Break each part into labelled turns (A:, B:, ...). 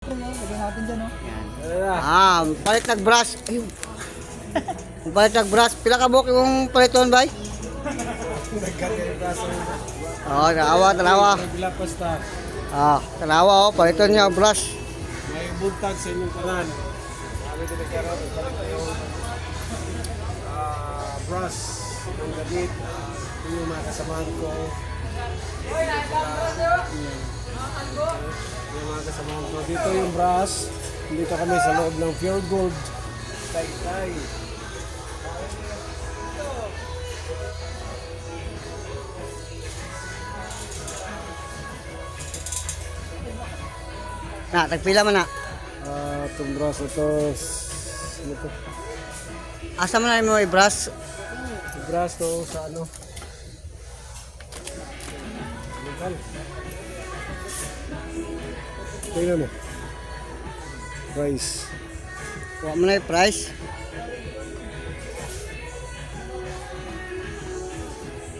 A: Lagyan natin dyan, no?
B: Yan. Palit nag-brush. Ayun. Palit nag-brush. Pila ka buhok yung paliton, bay? Tanawa. Tanawa, paliton niya ang brush.
C: May buntag sa inyong kanan. Kami din nagkaroon. Palit yung brush ng gamit. Ito yung mga kasamahan ko. Yung mga kasamahan ko. Dito yung brush. Dito kami sa loob ng Pure Gold. Tay-tay.
B: Tagpila man na.
C: Itong brush ito. Ano to?
B: Asa man na mo i-brush?
C: Yung brush to sa ano? Legal. Tingnan mo. Price.
B: Huwag mo na yung price.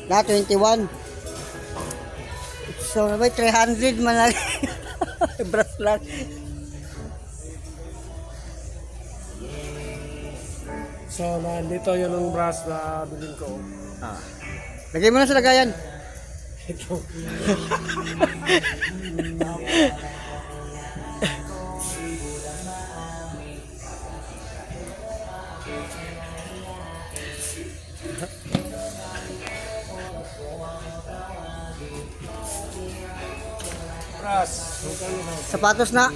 B: Na 21. So, may 300 man lang. Brush lang.
C: So, nandito yun ang brush na bilhin ko.
B: Lagay mo na sa lagayan.
C: Ito. Brush.
B: Sapatos na.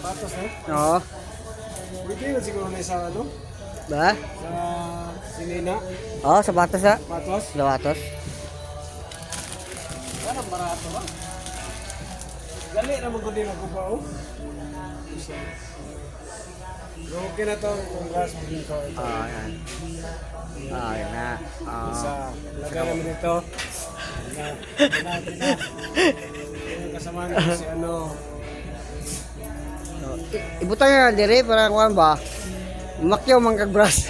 C: Patos na.
B: Oo.
C: Pwede na siguro na isang ano?
B: Ba?
C: Sa sinina.
B: Oo, sapatos na.
C: Patos.
B: Sapatos.
C: Parang barato ba? Gali naman ko din ako ba oh? Pero okay na to kung brush bilhin ko ito.
B: Yan. Yan na.
C: Isa. Lagay namin dito. Yung kasama ko si ano.
B: Ibutang nga dire para kuan ba? Makyaw man kag brush.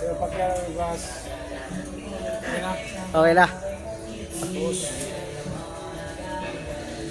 C: Pero pagkaya ng brush. Okay na.
B: Okay na.
C: Tapos.